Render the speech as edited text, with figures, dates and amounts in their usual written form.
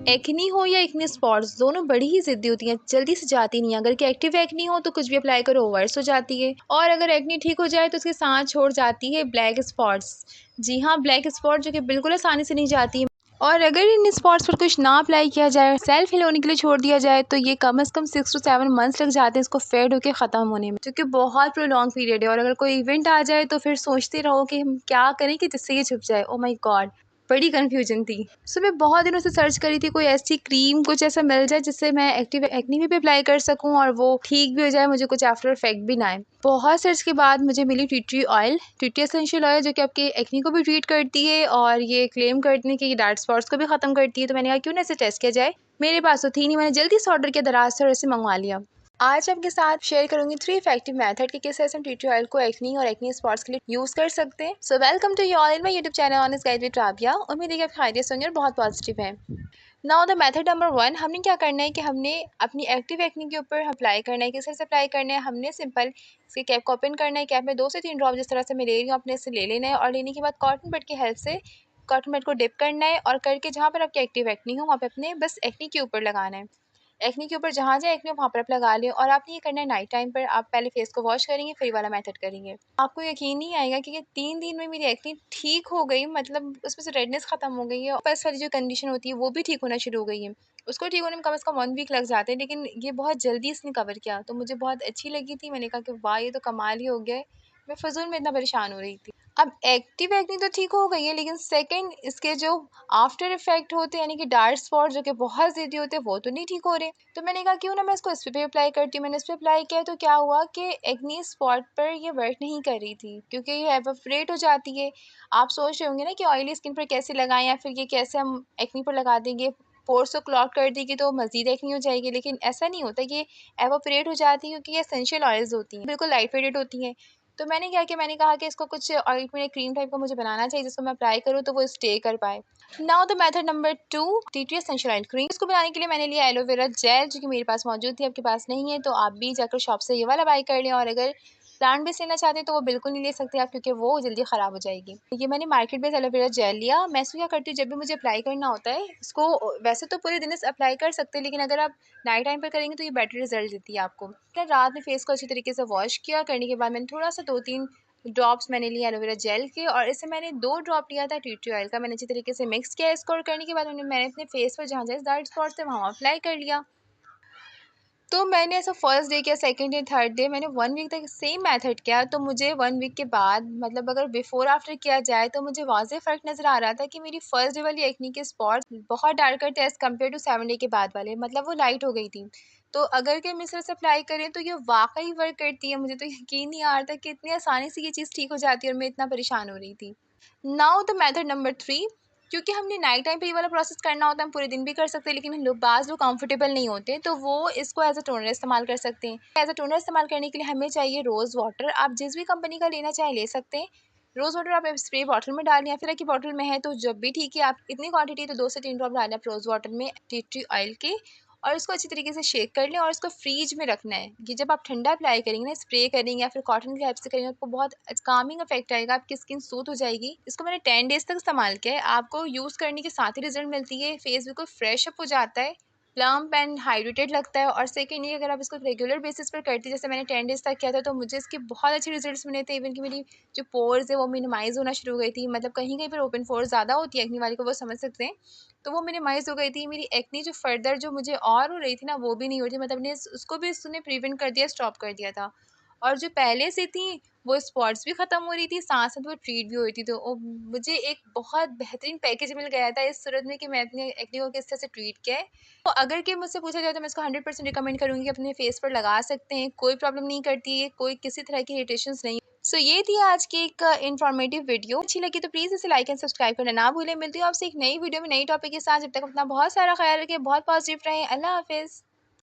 Acne हो या acne spots दोनों बड़ी ही ज़िद्दी होती हैं, जल्दी से जाती नहीं है। अगर कि एक्टिव एक्नी हो तो कुछ भी अप्लाई करो वर्स हो जाती है, और अगर एक्नी ठीक हो जाए तो उसके साथ छोड़ जाती है ब्लैक स्पॉट्स। जी हाँ, ब्लैक स्पॉट जो कि बिल्कुल आसानी से नहीं जाती है। और अगर इन स्पॉट्स पर कुछ ना अप्लाई किया जाए, सेल्फ हील होने के लिए छोड़ दिया जाए, तो ये कम से कम 6 to 7 मंथ्स लग जाते हैं इसको फेड होकर ख़त्म होने में, जो कि बहुत प्रोलॉन्ग पीरियड है। और अगर कोई इवेंट आ जाए तो फिर सोचते रहो कि हम क्या करें कि जिससे ये छुप जाए। ओ माय गॉड, बड़ी कन्फ्यूजन थी। सो मैं बहुत दिनों से सर्च करी थी कोई ऐसी क्रीम कुछ ऐसा मिल जाए जिससे मैं एक्टिव एक्नी भी अप्लाई कर सकूं और वो ठीक भी हो जाए, मुझे कुछ आफ्टर इफेक्ट भी ना आए। बहुत सर्च के बाद मुझे मिली tea tree oil, tea tree essential oil, जो कि आपके एक्नी को भी ट्रीट करती है और ये क्लेम करती है कि ये डार्क स्पॉट्स को भी ख़त्म करती है। तो मैंने कहा क्यों ना इसे टेस्ट किया जाए। मेरे पास तो थी नहीं, मैंने जल्दी से ऑर्डर किया दराज से और इसे मंगवा लिया। आज आपके साथ शेयर करूंगी 3 इफेक्टिव मेथड कि किस तरह से हम टी ट्री ऑयल को एक्नी और एक्नी स्पॉट्स के लिए यूज कर सकते हैं। So welcome to you all in my YouTube channel Honest Guide with Rabia. उम्मीद है कि आप खैरियत से होंगे और बहुत पॉजिटिव हैं। नाउ द मेथड नंबर 1, हमने क्या करना है कि हमने अपनी एक्टिव एक्नी के ऊपर अप्लाई करना है। किस तरह से अप्लाई करना है, हमने सिंपल इसके कैप को ओपन करना है। कैप में 2 से 3 ड्रॉप जिस तरह से मैं ले रही हूँ अपने से ले लेना है, और लेने के बाद कॉटन बड की हेल्प से कॉटन बड को डिप करना है और करके जहाँ पर आपकी एक्टिव एक्नी हो वहाँ पे अपने बस एक्नी के ऊपर लगाना है। एक्नी के ऊपर जहाँ जाए एक्नी वहाँ पर आप लगा लें। और आपने ये करना है नाइट टाइम पर। आप पहले फेस को वॉश करेंगे फिर वाला मेथड करेंगे। आपको यकीन नहीं आएगा कि 3 दिन में मेरी एक्नी ठीक हो गई, मतलब उसमें से रेडनेस खत्म हो गई है। फर्स्ट वाली जो कंडीशन होती है वो भी ठीक होना शुरू हो गई है। उसको ठीक होने में कम से कम 1 वीक लग जाते हैं, लेकिन ये बहुत जल्दी इसने कवर किया तो मुझे बहुत अच्छी लगी थी। मैंने कहा कि वाह, ये तो कमाल ही हो गया है। मैं फजूल में इतना परेशान हो रही थी। अब एक्टिव एक्नी तो ठीक हो गई है, लेकिन सेकंड इसके जो आफ्टर इफेक्ट होते हैं यानी कि डार्क स्पॉट जो कि बहुत ज़्यादा होते हैं वो तो नहीं ठीक हो रहे। तो मैंने कहा क्यों ना मैं इसको इस पे अप्लाई करती हूँ। मैंने इस पे अप्लाई किया तो क्या हुआ कि एक्नी स्पॉट पर ये वर्क नहीं कर रही थी, क्योंकि ये एवापोरेट हो जाती है। आप सोच रहे होंगे ना कि ऑयली स्किन पर कैसे लगाएं, या फिर ये कैसे हम एक्नी पर लगा देंगे, पोर्स को क्लॉग कर देगी तो मज़ीद एक्नी हो जाएगी। लेकिन ऐसा नहीं होता, ये एवापोरेट हो जाती है क्योंकि ये एसेंशियल ऑयल्स होती हैं, बिल्कुल लाइट वेटेड होती हैं। तो मैंने क्या किया, मैंने कहा कि इसको कुछ ऑइंटमेंट क्रीम टाइप का मुझे बनाना चाहिए जिसको मैं अप्लाई करूँ तो वो स्टे कर पाए। Now the method number 2, T tree essential oil cream. इसको बनाने के लिए मैंने लिया एलोवेरा जेल, जो कि मेरे पास मौजूद थी। आपके पास नहीं है तो आप भी जाकर शॉप से ये वाला बाई कर लें, और अगर प्लांट बेस लेना चाहते हैं तो वो बिल्कुल नहीं ले सकते आप, क्योंकि वो जल्दी ख़राब हो जाएगी। ये मैंने मार्केट बेस एलोवेरा जेल लिया। मैं इसको क्या करती हूँ, जब भी मुझे अप्लाई करना होता है इसको, वैसे तो पूरे दिन से अप्लाई कर सकते हैं, लेकिन अगर आप नाइट टाइम पर करेंगे तो ये बेटर रिजल्ट देती है आपको। मैंने रात में फेस को अच्छी तरीके से वॉश किया। करने के बाद मैंने थोड़ा सा 2-3 ड्रॉप्स मैंने लिए एलोवेरा जेल के, और इससे मैंने 2 ड्रॉप लिया था टी ट्री ऑयल का। मैंने अच्छी तरीके से मिक्स किया इसको, और करने के बाद मैंने अपने फेस पर जहाँ जहाँ डार्क स्पॉट्स थे वहाँ अप्लाई कर लिया। तो मैंने ऐसा फर्स्ट डे किया, सेकंड डे, थर्ड डे, मैंने 1 वीक तक सेम मेथड किया। तो मुझे 1 वीक के बाद, मतलब अगर बिफोर आफ्टर किया जाए, तो मुझे वाज़ेह फ़र्क नज़र आ रहा था कि मेरी फर्स्ट डे वाली एक्नी के स्पॉट्स बहुत डार्कर थे एज़ कम्पेयर टू 7 डे के बाद वाले, मतलब वो लाइट हो गई थी। तो अगर कि हम इस तरह से अप्लाई करें तो ये वाक़ई वर्क करती है। मुझे तो यकीन नहीं आ रहा था कि इतनी आसानी से ये चीज़ ठीक हो जाती है, और मैं इतना परेशान हो रही थी। नाउ द मेथड नंबर 3, क्योंकि हमने नाइट टाइम पे ये वाला प्रोसेस करना होता है, हम पूरे दिन भी कर सकते हैं, लेकिन हम लोग बाज़ लोग कंफर्टेबल नहीं होते, तो वो इसको एज अ टोनर इस्तेमाल कर सकते हैं। एज अ टोनर इस्तेमाल करने के लिए हमें चाहिए रोज़ वाटर। आप जिस भी कंपनी का लेना चाहें ले सकते हैं। रोज़ वाटर आप स्प्रे बॉटल में डालें, या फिर आपकी बॉटल में है तो जब भी ठीक है। आप इतनी क्वांटिटी तो 2 से 3 ड्रॉप डालें आप रोज़ वाटर में टी ट्री ऑयल के, और इसको अच्छी तरीके से शेक कर लें, और इसको फ्रीज में रखना है। कि जब आप ठंडा अप्लाई करेंगे ना, स्प्रे करेंगे या फिर कॉटन की हेल्प से करेंगे, आपको बहुत कामिंग इफेक्ट आएगा, आपकी स्किन सूथ हो जाएगी। इसको मैंने 10 डेज तक इस्तेमाल किया है। आपको यूज़ करने के साथ ही रिजल्ट मिलती है, फेस बिल्कुल फ्रेश अप हो जाता है, प्लम्प एंड हाइड्रेटेड लगता है। और सेकंड ये, अगर आप इसको रेगुलर बेसिस पर करते हैं, जैसे मैंने 10 डेज तक किया था, तो मुझे इसके बहुत अच्छे रिजल्ट्स मिले थे। इवन कि मेरी जो पोर्स है वो मिनिमाइज़ होना शुरू हो गई थी, मतलब कहीं कहीं पर ओपन पोर्स ज़्यादा होती है एक्नी वाली को, वो समझ सकते हैं, तो वो मिनिमाइज़ हो गई थी। मेरी एक्नी जो फर्दर जो मुझे और हो रही थी ना, वो भी नहीं हो रही थी, मतलब ने उसको भी उसने प्रिवेंट कर दिया, स्टॉप कर दिया था। और जो पहले से थी वो स्पॉट्स भी ख़त्म हो रही थी, साथ साथ वो ट्रीट भी हो रही थी। तो मुझे एक बहुत बेहतरीन पैकेज मिल गया था इस सूरत में कि मैं अपने एक्ने को किस तरह से ट्रीट किया है। तो अगर कि मुझसे पूछा जाए तो मैं इसको 100% रिकमेंड करूँगी कि अपने फेस पर लगा सकते हैं, कोई प्रॉब्लम नहीं करती है, कोई किसी तरह की इरिटेशंस नहीं। सो ये थी आज की एक इन्फॉर्मेटिव वीडियो। अच्छी लगी तो प्लीज़ इसे लाइक एंड सब्सक्राइब करना ना भूलें। मिलती हूँ आपसे एक नई वीडियो में नई टॉपिक के साथ। जब तक अपना बहुत सारा ख्याल रखें, बहुत पॉजिटिव रहें। अल्लाह हाफ़िज़।